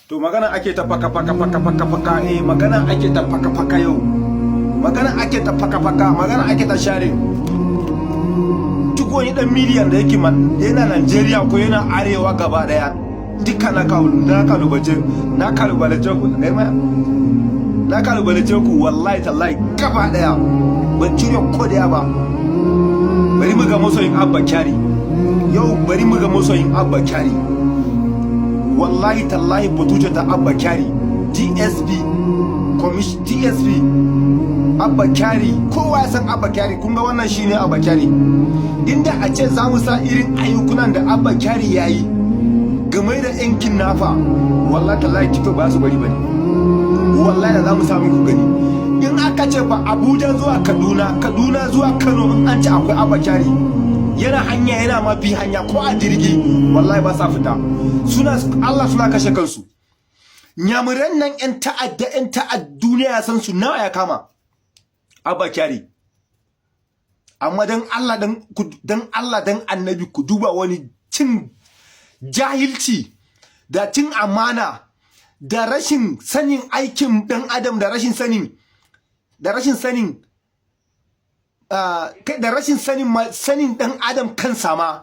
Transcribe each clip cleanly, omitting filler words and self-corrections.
To magana ake ta faka magana ake ta faka yau. Magana ake ta faka magana ake ta share. Duk wani dan miliyan da yake yana Najeriya ko yana arewa gaba daya. Duka na kalubalace ku na kalubalace ku wallahi tallahi gaba daya. Ban cire ko daya ba. Bari mu ga masoyin Abba Kyari. Yau bari mu ga masoyin Abba Kyari. Wallahi tallahi butuje ta Abba Kyari DSP Abba Kyari, kowa ya san Abba Kyari. Kun ga wannan shine Abba Kyari. Inda a ce za mu sa irin ayyukunan da Abba Kyari yayi game da yankin nafa, wallahi tallahi kito ba su bari bane. Wallahi da za mu samu ku gani. In aka ce fa Abuja zuwa Kaduna zuwa Kano, in an ce akwai Abba Kyari yana hanya, yana mafi hanya ko a jirgi, wallahi ba sa fita. Allah suna kashe kansu. Nyamuran nan yan ta'adda duniya ya san su nawa ya kama Abba Kyari. Amma dan Allah dan Annabi ku duba wani cin jahilci da cin amana da rashin sanin aikin dan adam da rashin sanin sanin dan adam kansa ma.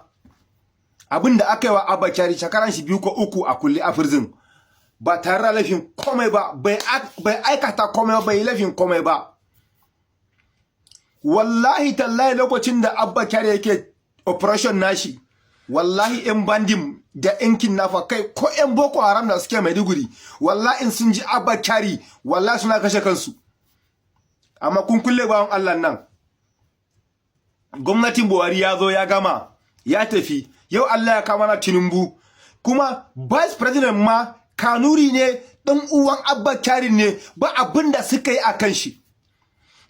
Abinda aka yi wa Abba Kyari shekaran shi 2 ko 3 a kulle a prison ba tare da laifin komai ba, bai aikata komai ba, bai laifin komai ba. Wallahi tallahi lokacin da Abba Kyari yake operation nashi, wallahi yan bandin da yankin nafa kai ko yan Boko Haram da suke Maiduguri, wallahi in sun ji Abba Kyari wallahi suna kashe kansu. Amma kun kulle bawon Allah nan. Gwamnatin Buhari ya zo ya gama, ya tafi. Yau Allah ya kama na Tinubu, kuma vice president ma Kanuri ne, dan uwan Abba Kyari ne, ba abinda suka yi akan shi.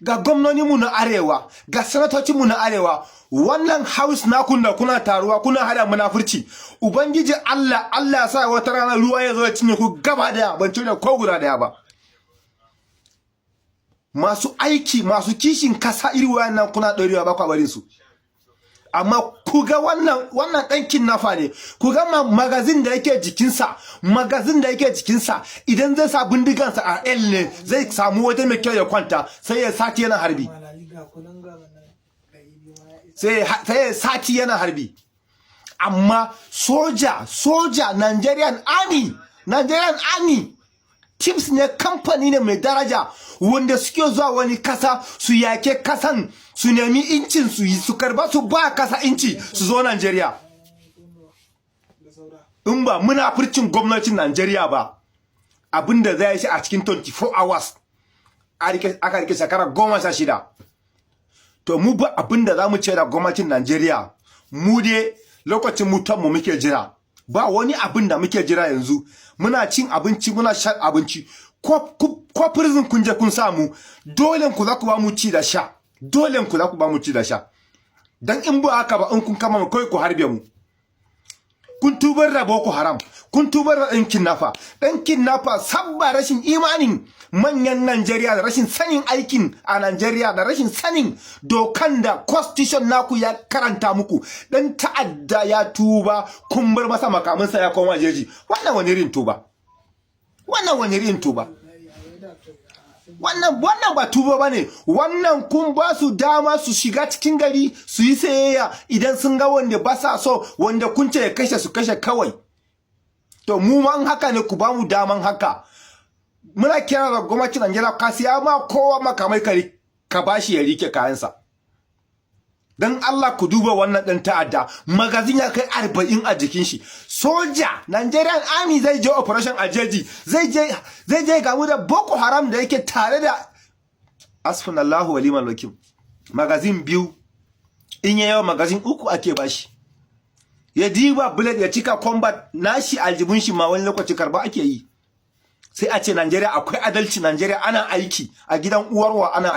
Ga gwamnoni mu na arewa, ga sanatoci mu na arewa, wannan house naku da kuna taruwa kuna hada munafurci. Ubangiji Allah ya sa wata rana ruwa ya zo ya cinye ku gaba daya, ban cinye ko guda daya ba. Masu aiki, masu kishin kasa iri wayannan kuna dorewa ba ku barin su. Amma ku ga wannan ɗankin nafa ne, ku ga magazin da yake jikinsa, idan zai sa bindigansa a L ne zai samu wata mai kyau ya kwanta, sai ya sati yana harbi. Sai yana harbi. Amma soja, Nigerian Army, Chips ne, kamfani ne mai daraja wanda suke zuwa wani kasa su yake kasan, su nemi incin su karba su ba kasa inci su zo Najeriya. In ba munafurcin gwamnatin Najeriya ba, abinda zai shi a cikin 24 hours aka rike shekara 16. To mu ba abinda za mu ce da gwamnatin Najeriya, mu dai lokacin mutanmu muke jira. Ba wani abin da muke jira yanzu. Muna cin abinci, muna shan abinci. Ko prison kun je kun samu, dole ku za ku ba mu ci da sha. Dan in ba haka ba, in kun kama mu kai ku harbe mu. Kun tubar da Boko Haram, kun tubar da ɗan kidnapper sabba rashin imanin manyan Najeriya da rashin sanin aikin a Najeriya da rashin sanin dokan da constitution naku ya karanta muku. Dan ta'adda ya tuba, kun bar masa makamansa ya koma jeji. Wannan wani irin tuba? Wannan ba tuba bane. Wannan kun ba su dama su shiga cikin gari su yi sayayya idan sun ga wanda ba sa so, wanda kun ce ya kashe su kashe kawai. To mu man haka ne, ku ba mu daman haka. Muna kira da gwamnatin Najeriya, ka siya ma kowa makamai ka bashi ya rike kayansa. Dan Allah ku duba wannan dan ta'adda, magazin ya kai 40 a jikin shi. Soja, Nigerian Army zai je operation a jeji, zai je gamu da Boko Haram da yake tare da asfunallahu waliman wakil. Magazin 2, in yayi magazin 3 ake bashi. Ya diba bullet ya cika combat nashi aljibun shi ma wani lokaci karba ake yi. Sai a ce Najeriya akwai adalci, Najeriya ana aiki, a gidan uwarwa ana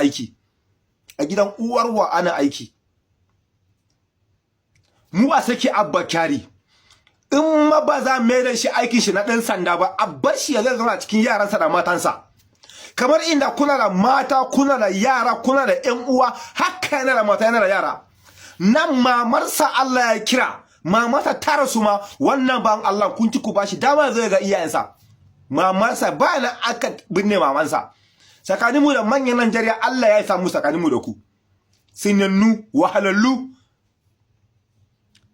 aiki. Mu a saki Abba Kyari. In ma ba za mai da shi aikin shi na ɗan sanda ba, a bar shi ya zai zama cikin yaransa da matansa. Kamar inda kuna da mata, kuna da yara, kuna da ƴan uwa, haka yana da mata, yana da yara. Nan mamarsa Allah ya kira, mamarsa ta rasu ma, wannan ban Allah kun ci ku bashi dama zai ga iyayensa. mamansa ba nan aka binne mamansa. Tsakaninmu da manyan Najeriya Allah ya samu tsakaninmu da ku. Sinannu, wahalallu.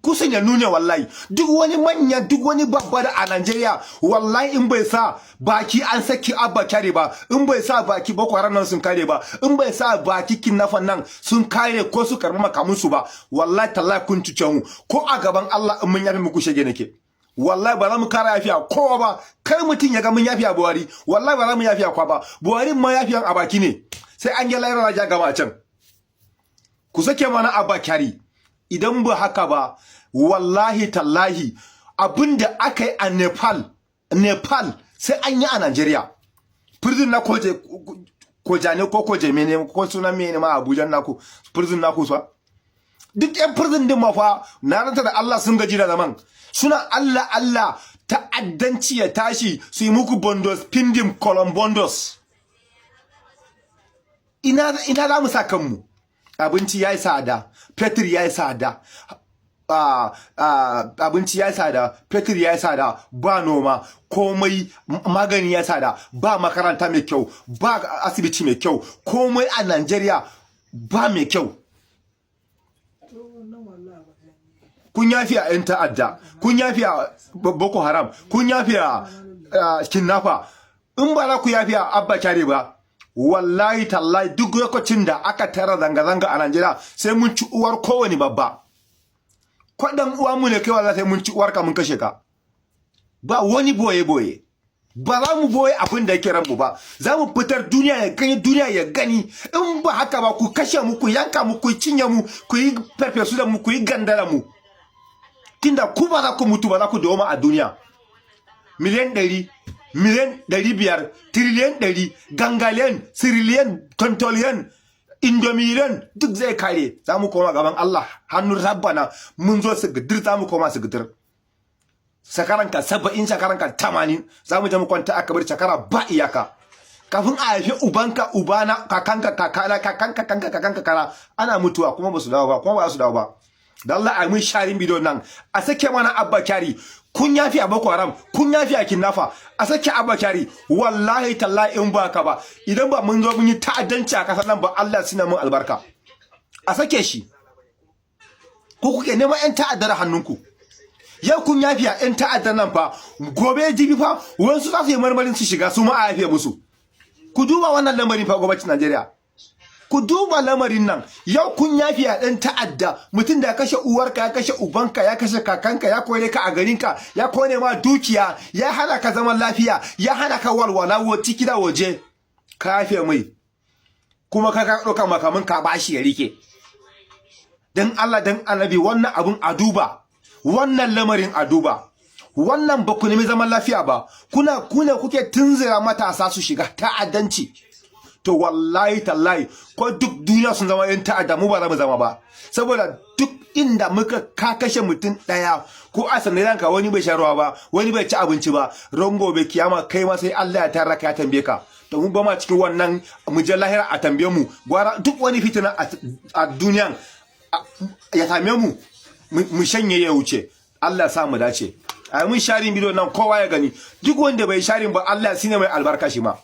Ku sinannu ne wallahi. Duk wani manya, duk wani babba da a Najeriya wallahi in bai sa baki an saki Abba Kyari ba, in bai sa baki Boko Haram nan sun kare ba, in bai sa baki kidnappers nan sun kare ko su karbi makamun su ba, wallahi tallahi kun cuce mu. Ko a gaban Allah in mun yafi muku shege nake. Wallahi ba za mu kara yafiya kowa ba. Kai mutun ya ga mun yafiya Buhari, wallahi ba za mu yafiya kwa ba. Buhari ma yafiyan a baki ne. Sai an yi laira raja gaba can. Ku sake mana Abba Kyari. Idan ba haka ba, wallahi tallahi abinda aka yi a Nepal sai an yi a Najeriya. Prison na Kojane ko Kojemene ko sunan mene ma Abuja naku, prison naku so. Duk ɗan prison din ma fa na ranta da Allah sun gaji da zaman. Suna Allah ta'addanci ya tashi su yi muku bondos pindim colombondos. Ina za mu sa kanmu? Abinci ya yi tsada, fetur ya yi tsada, abinci ya yi tsada, fetur ya yi tsada, ba noma, komai magani ya yi tsada, ba makaranta mai kyau, ba asibiti mai kyau, komai a Najeriya ba mai kyau. Kun yafi a 'yan ta'adda, kun yafi a Boko Haram, kun yafi a kidnapper. In ba za ku yafi a Abba Kyari ba, wallahi tallahi duk lokacin da aka tara zanga-zanga a Najeriya sai mun ci uwar kowani babba. Kwadan uwa mu ne kai wallahi sai mun ci uwar ka mun kashe ka. Ba wani boye. Ba za mu boye abin da yake ranmu ba. Za mu fitar duniya ya gani. In ba haka ba ku kashe mu, ku yanka mu, ku cinye mu, ku yi farfesu da mu, ku yi gandara mu. Tunda ku ba za ku mutu ba za ku dawo a duniya. Miliyan 100, miliyan 500, triliyan 100, gangaliyan, siriliyan, tontoliyan, indomiliyan duk zai kare. Za mu koma gaban Allah hannun rabbana mun zo su gidir, za mu koma su gidir. Shakaranka 70, shakaranka 80 za mu je mu kwanta a kabar shakara ba iyaka. Kafin a haifi ubanka, ubana, kakanka, kakanka kana ana mutuwa kuma ba su dawo ba, kuma ba su dawo ba. Da Allah a mun sharin bidiyo nan a sake mana Abba Kyari. Kun yafi a Boko Haram, kun yafi a kidnapper, a sake Abba Kyari. Wallahi tallahi in ba ka ba, idan ba mun zo mun yi ta'addanci a kasar nan ba, Allah sina mun albarka. A sake shi. Ko kuke neman 'yan ta'addar hannunku. Yau kun yafi a 'yan ta'addar nan fa, gobe jibi fa wasu za su yi marmarin su shiga su ma a yafe musu. Ku duba wannan lamarin fa gwamnatin Najeriya. Ku duba lamarin nan, yau kun yafi a ɗan ta'adda, mutum da ya kashe uwarka, ya kashe ubanka, ya kashe kakanka, ya kore ka a garinka, ya kone ma dukiya, ya hana ka zaman lafiya, ya hana ka walwala ciki da waje. Ka yafe mai. Kuma ka ɗauka makamin ka bashi ya rike. Dan Allah dan Annabi wannan abun a duba. Wannan lamarin a duba. Wannan ba ku nemi zaman lafiya ba. Kuna kuke tunzira matasa su shiga ta'addanci. To wallahi tallahi ko duk duniya sun zama 'yan ta'adda mu ba za mu zama ba. Saboda duk inda muka kashe mutum ɗaya ko a sanadiyan ka wani bai sha ruwa ba, wani bai ci abinci ba, ran gobe kiyama kai ma sai Allah ya tara ka ya tambaye ka. To mu ba ma cikin wannan mu je lahira a tambaye mu. Gwara duk wani fitina a duniyan ya same mu mu shanye ya wuce. Allah ya sa mu dace. Ai mun sharin bidiyo nan kowa ya gani. Duk wanda bai sharin ba Allah ya sine mai albarka shi ma.